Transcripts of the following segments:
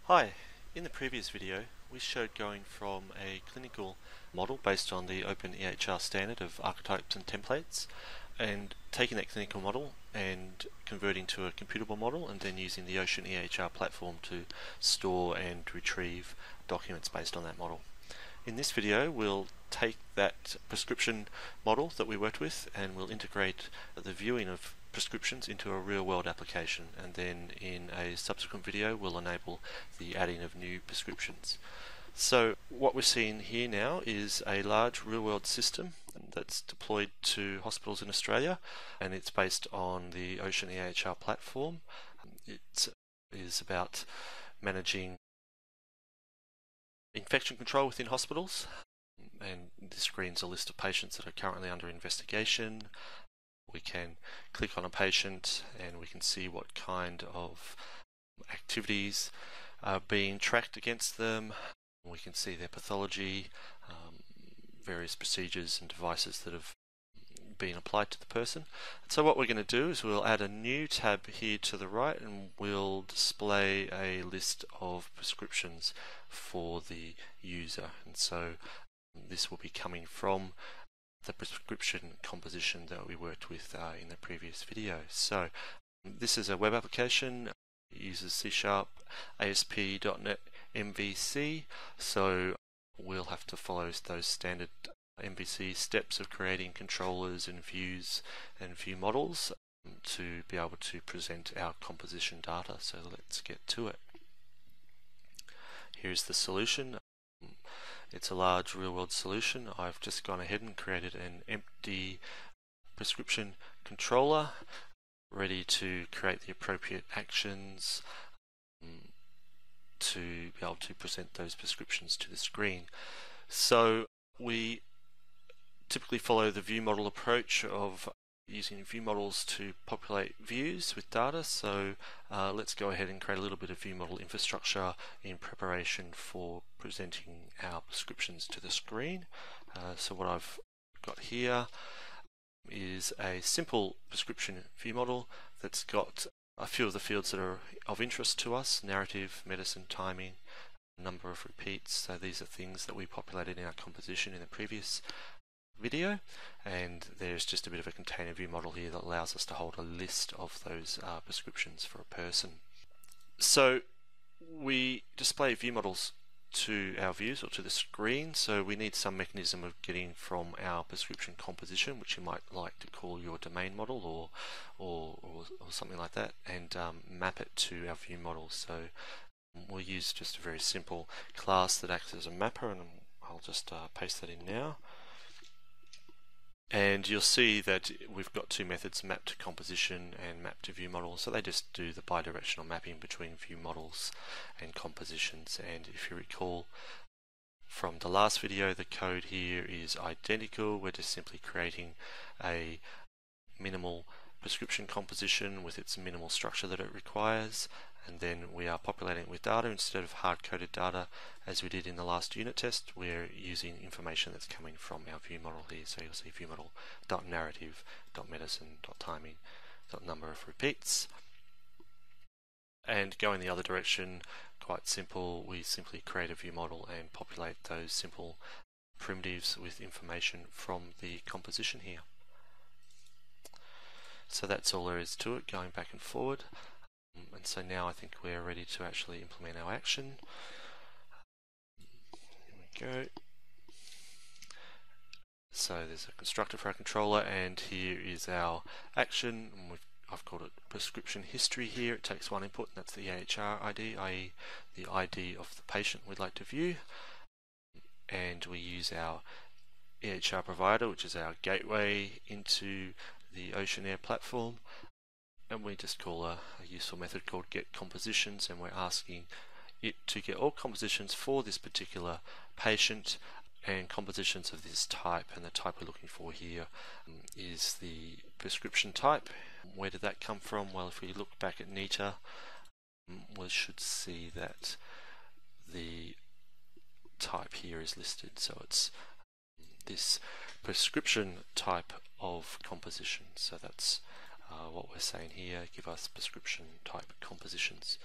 Hi, in the previous video we showed going from a clinical model based on the OceanEHR standard of archetypes and templates and taking that clinical model and converting to a computable model and then using the OceanEHR platform to store and retrieve documents based on that model. In this video we'll take that prescription model that we worked with and we'll integrate the viewing of prescriptions into a real-world application, and then in a subsequent video we'll enable the adding of new prescriptions. So what we're seeing here now is a large real-world system that's deployed to hospitals in Australia, and it's based on the OceanEHR platform. It is about managing infection control within hospitals, and this screens a list of patients that are currently under investigation. We can click on a patient and we can see what kind of activities are being tracked against them. We can see their pathology, various procedures and devices that have been applied to the person. So what we're going to do is we'll add a new tab here to the right and we'll display a list of prescriptions for the user. And so this will be coming from the prescription composition that we worked with in the previous video. So this is a web application. It uses C#, ASP.NET MVC, so we'll have to follow those standard MVC steps of creating controllers and views and view models to be able to present our composition data. So let's get to it. Here's the solution. It's a large real-world solution. I've just gone ahead and created an empty prescription controller ready to create the appropriate actions to be able to present those prescriptions to the screen. So we typically follow the view model approach of using view models to populate views with data. So let's go ahead and create a little bit of view model infrastructure in preparation for presenting our prescriptions to the screen. So what I've got here is a simple prescription view model that's got a few of the fields that are of interest to us: narrative, medicine, timing, number of repeats. So these are things that we populated in our composition in the previous video, and there's just a bit of a container view model here that allows us to hold a list of those prescriptions for a person. So we display view models to our views or to the screen, so we need some mechanism of getting from our prescription composition, which you might like to call your domain model or something like that, and map it to our view model. So we'll use just a very simple class that acts as a mapper, and I'll just paste that in now. And you'll see that we've got two methods, map to composition and map to view model. So they just do the bidirectional mapping between view models and compositions. And if you recall from the last video, the code here is identical. We're just simply creating a minimal prescription composition with its minimal structure that it requires, and then we are populating it with data instead of hard-coded data as we did in the last unit test. We're using information that's coming from our view model here. So you'll see view model .narrative, .medicine, .timing, .number of repeats. And going the other direction, quite simple, we simply create a view model and populate those simple primitives with information from the composition here. So that's all there is to it, going back and forward. And so now I think we're ready to actually implement our action. Here we go. So there's a constructor for our controller, and here is our action. And I've called it prescription history here. It takes one input, and that's the EHR ID, i.e. the ID of the patient we'd like to view. And we use our EHR provider, which is our gateway into the OceanEHR platform, and we just call a useful method called get compositions, and we're asking it to get all compositions for this particular patient and compositions of this type. And the type we're looking for here is the prescription type. Where did that come from? Well, if we look back at NETA, we should see that the type here is listed. So it's this prescription type of composition. So that's what we're saying here, give us prescription type compositions.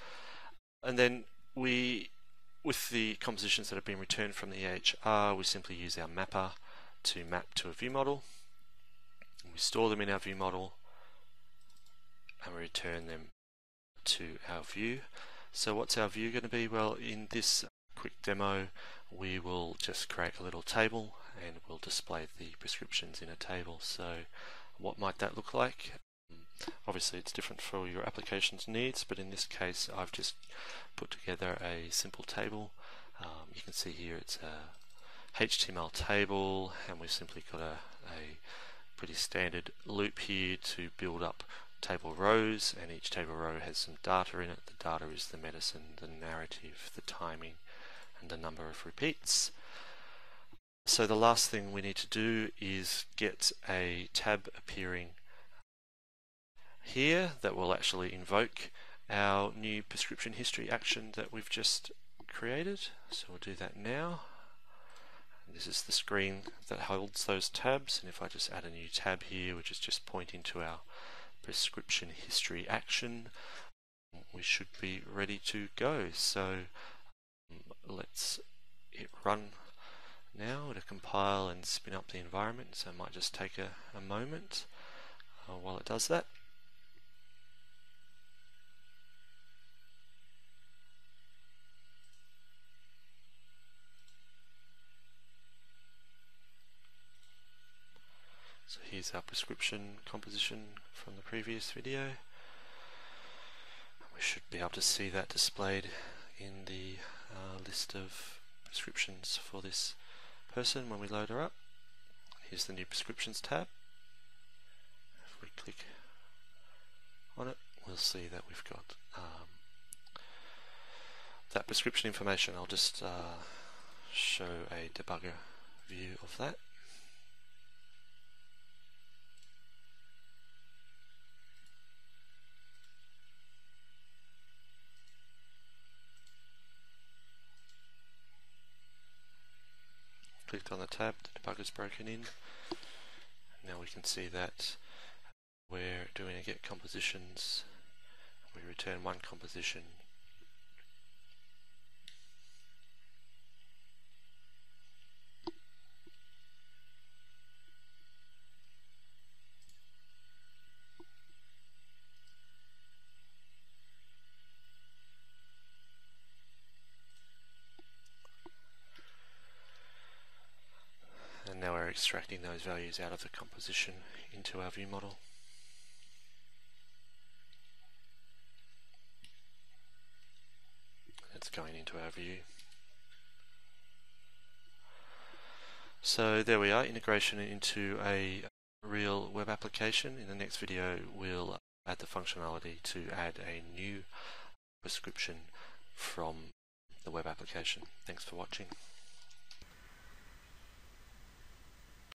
And then with the compositions that have been returned from the EHR, we simply use our mapper to map to a view model. We store them in our view model and we return them to our view. So what's our view going to be? Well, in this quick demo, we will just create a little table and we'll display the prescriptions in a table. So what might that look like? Obviously it's different for your application's needs, but in this case I've just put together a simple table. You can see here it's a HTML table, and we've simply got a pretty standard loop here to build up table rows, and each table row has some data in it. The data is the medicine, the narrative, the timing, and the number of repeats. So the last thing we need to do is get a tab appearing here that will actually invoke our new prescription history action that we've just created. So we'll do that now. This is the screen that holds those tabs, and if I just add a new tab here, which is just pointing to our prescription history action, we should be ready to go. So let's hit run now to compile and spin up the environment. So it might just take a moment while it does that. So here's our prescription composition from the previous video. We should be able to see that displayed in the list of prescriptions for this person when we load her up. Here's the new prescriptions tab. If we click on it, we'll see that we've got that prescription information. I'll just show a debugger view of that. Clicked on the tab, the debugger's broken in. Now we can see that we're doing a get compositions. We return one composition. And now we're extracting those values out of the composition into our view model. It's going into our view. So there we are, integration into a real web application. In the next video we'll add the functionality to add a new prescription from the web application. Thanks for watching.